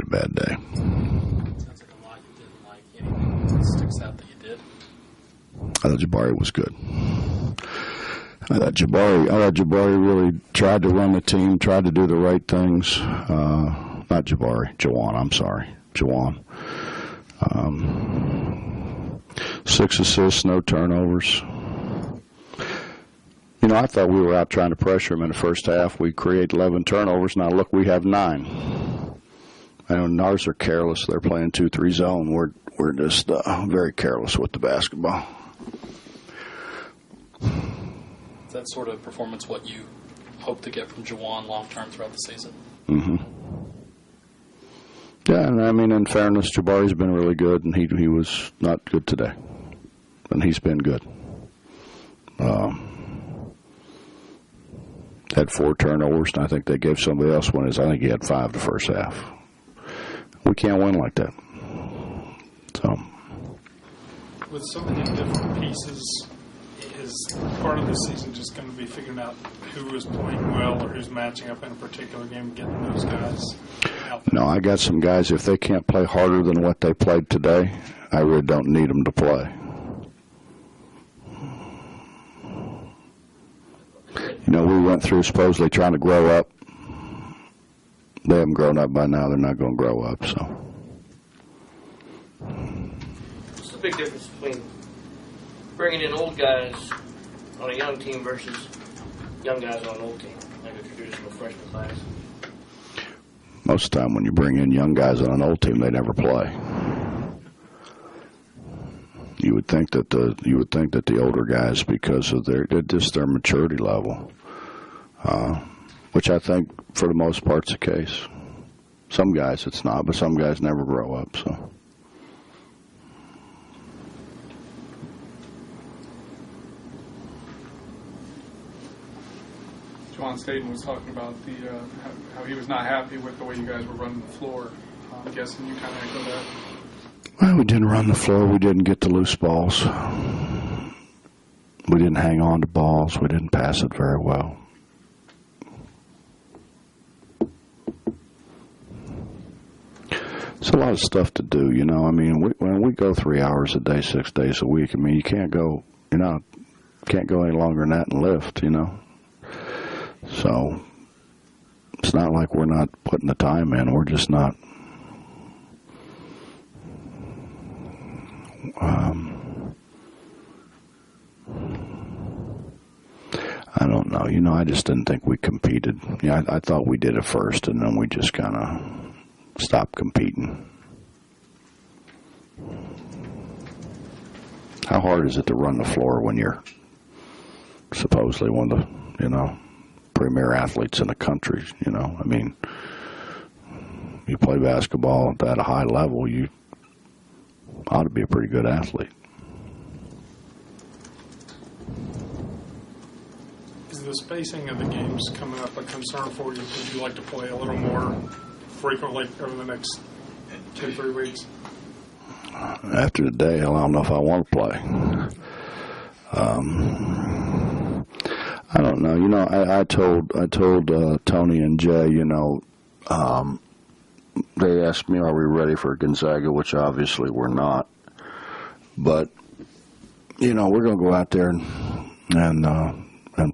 a bad day. Sounds like a lot you didn't like. Anything that sticks out that you did? I thought Jabari was good. I thought Jabari really tried to run the team, tried to do the right things. Not Jabari, Jawan, I'm sorry. Jawan. 6 assists, no turnovers. You know, I thought we were out trying to pressure him in the first half. We create 11 turnovers. Now, look, we have 9. I know ours are careless. They're playing 2-3 zone. We're just very careless with the basketball. Is that sort of performance what you hope to get from Jawan long-term throughout the season? Mm-hmm. Yeah, and I mean, in fairness, Jabari's been really good, and he was not good today. And he's been good. Had 4 turnovers, and I think they gave somebody else one. I think he had 5 the first half. We can't win like that. So, with so many different pieces, is part of the season just going to be figuring out who is playing well or who's matching up in a particular game, getting those guys out there? No, I got some guys, if they can't play harder than what they played today, I really don't need them to play. You know, we went through supposedly trying to grow up. They haven't grown up by now. They're not going to grow up, so. What's the big difference between bringing in old guys on a young team versus young guys on an old team, like a traditional freshman class? Most of the time when you bring in young guys on an old team, they never play. You would think that the older guys, because of their maturity level, which I think for the most part's the case. Some guys it's not, but some guys never grow up. So. John Staten was talking about how he was not happy with the way you guys were running the floor. I'm guessing you kind of echo that. Well, we didn't run the floor. We didn't get to loose balls. We didn't hang on to balls. We didn't pass it very well. It's a lot of stuff to do, you know. I mean, when we go 3 hours a day, 6 days a week, I mean, you can't go any longer than that and lift, you know. So it's not like we're not putting the time in. We're just not. I don't know. You know, I just didn't think we competed. Yeah, I thought we did it first, and then we just kind of stopped competing. How hard is it to run the floor when you're supposedly one of the, premier athletes in the country? You know, I mean, you play basketball at a high level, you ought to be a pretty good athlete. Is the spacing of the games coming up a concern for you? Would you like to play a little more frequently over the next 2-3 weeks? After today, I don't know if I want to play. I don't know. You know, I told Tony and Jay, they asked me, are we ready for Gonzaga, which obviously we're not. But, we're going to go out there and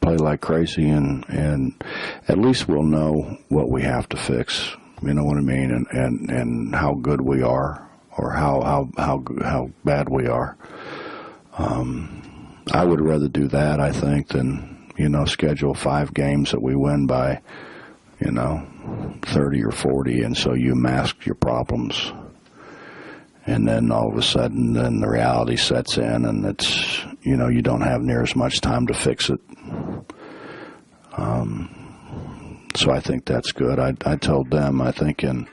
play like crazy, and at least we'll know what we have to fix. You know what I mean? And how good we are, or how bad we are. I would rather do that, I think, than schedule 5 games that we win by 30 or 40, and so you mask your problems, and then all of a sudden then the reality sets in, and it's you don't have near as much time to fix it. So I think that's good. I told them, I think in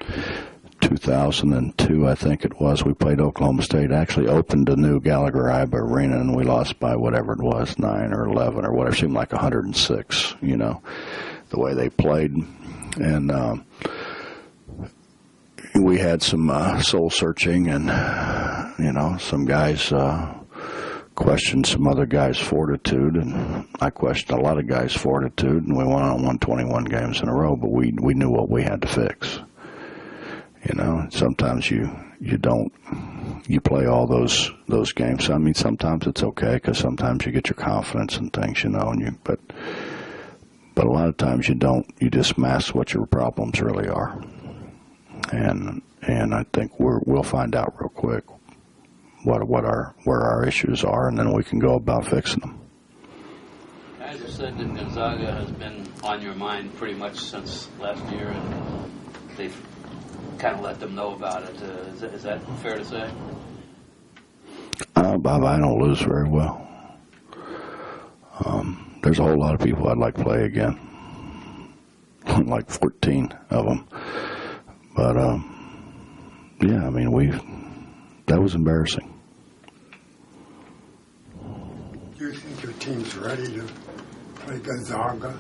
2002, I think it was, we played Oklahoma State, actually opened a new Gallagher-Iba Arena, and we lost by whatever it was, 9 or 11 or whatever, seemed like 106, the way they played. And we had some soul searching, and some guys questioned some other guys' fortitude, and I questioned a lot of guys' fortitude, and we went on 121 games in a row, but we knew what we had to fix. You know, sometimes you don't. You play all those games. I mean, sometimes it's okay because sometimes you get your confidence and things, you know, but a lot of times you don't. You just mask what your problems really are, and I think we'll find out real quick where our issues are, and then we can go about fixing them. I just said that Gonzaga has been on your mind pretty much since last year, and they've kind of let them know about it. Is that fair to say? Bob, I don't lose very well. There's a whole lot of people I'd like to play again, like 14 of them. But yeah, I mean that was embarrassing. Do you think your team's ready to play Gonzaga?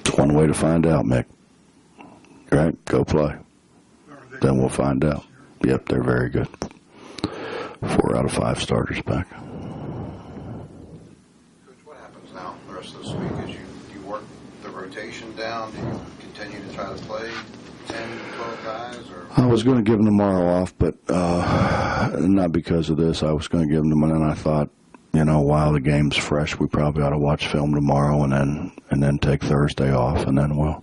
It's one way to find out, Mick. Right? Go play. Then we'll find out. Yep, they're very good. 4 out of 5 starters back. Coach, what happens now the rest of this week? As you work the rotation down, do you continue to try to play 10, 12 guys? Or? I was going to give them tomorrow off, but not because of this. I was going to give them tomorrow, and I thought, you know, while the game's fresh, we probably ought to watch film tomorrow and then take Thursday off, and then we'll.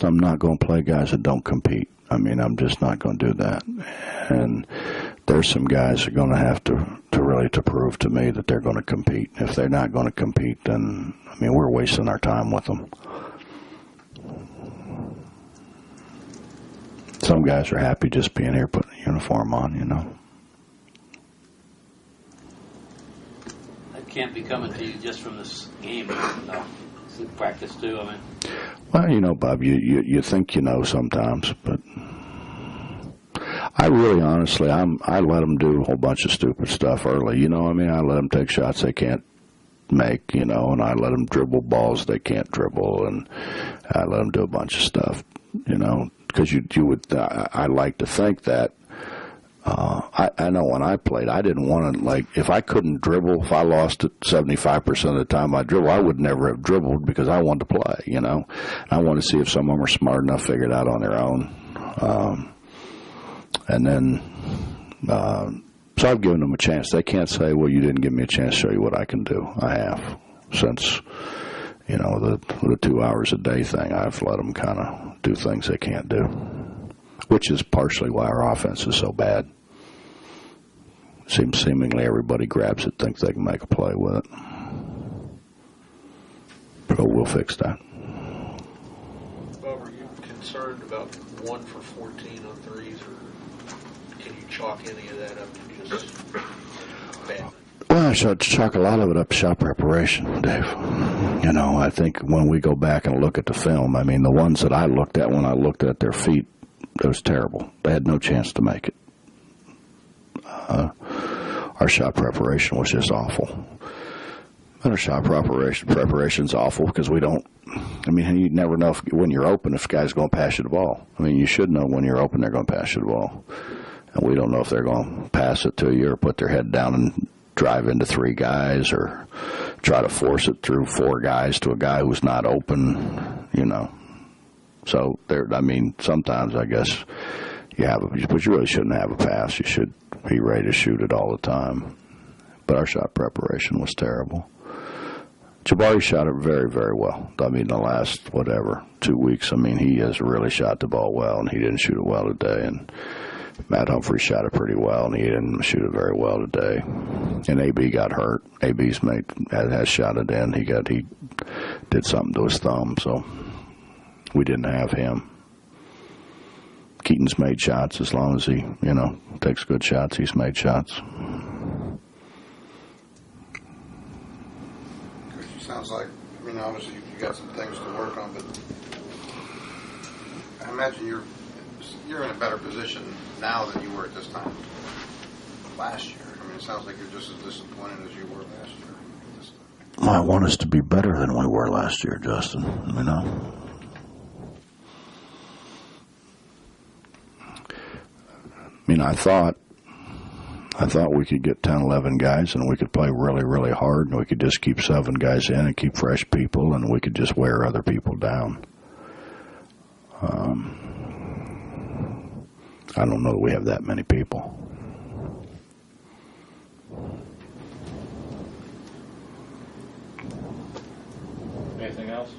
I'm not going to play guys that don't compete. I mean, I'm just not going to do that. And there's some guys that are going to have to really prove to me that they're going to compete. If they're not going to compete, then, I mean, we're wasting our time with them. Some guys are happy just being here, putting a uniform on, you know. That can't be coming to you just from this game, no. It's practice too, I mean. Well, you know, Bob, you think you know sometimes, but I really, honestly, I let them do a whole bunch of stupid stuff early. You know what I mean? I let them take shots they can't make, you know, and I let them dribble balls they can't dribble, and I let them do a bunch of stuff, you know, because you would. I like to think that. I know when I played, I didn't want to, like, if I couldn't dribble, if I lost it 75% of the time I dribble, I would never have dribbled because I wanted to play, you know. I wanted to see if some of them were smart enough to figure it out on their own. And then, so I've given them a chance. They can't say, well, you didn't give me a chance to show you what I can do. I have. Since, you know, the 2 hours a day thing, I've let them kind of do things they can't do, which is partially why our offense is so bad. Seemingly everybody grabs it, thinks they can make a play with it. But we'll fix that. Bob, are you concerned about 1 for 14 on threes, or can you chalk any of that up to just bad? Well, I should chalk a lot of it up to shot preparation, Dave. You know, I think when we go back and look at the film, I mean, the ones that I looked at when I looked at their feet, it was terrible. They had no chance to make it. Our shot preparation was just awful. And our shot preparation's awful because we don't. I mean, you never know when you're open if a guy's going to pass you the ball. I mean, you should know when you're open they're going to pass you the ball, and we don't know if they're going to pass it to you or put their head down and drive into 3 guys or try to force it through 4 guys to a guy who's not open. You know. So there. I mean, sometimes I guess. But you really shouldn't have a pass. You should be ready to shoot it all the time. But our shot preparation was terrible. Jabari shot it very, very well. I mean, the last, 2 weeks, I mean, he has really shot the ball well, and he didn't shoot it well today. And Matt Humphrey shot it pretty well, and he didn't shoot it very well today. And AB got hurt. AB's mate has shot it in. He did something to his thumb, so we didn't have him. Keaton's made shots as long as he, you know, takes good shots. He's made shots. Coach, sounds like, I mean, obviously you got some things to work on, but I imagine you're in a better position now than you were at this time last year. I mean, it sounds like you're just as disappointed as you were last year. I want us to be better than we were last year, Justin. You know. I mean, I thought we could get 10, 11 guys, and we could play really, really hard, and we could just keep 7 guys in and keep fresh people, and we could just wear other people down. I don't know that we have that many people. Anything else?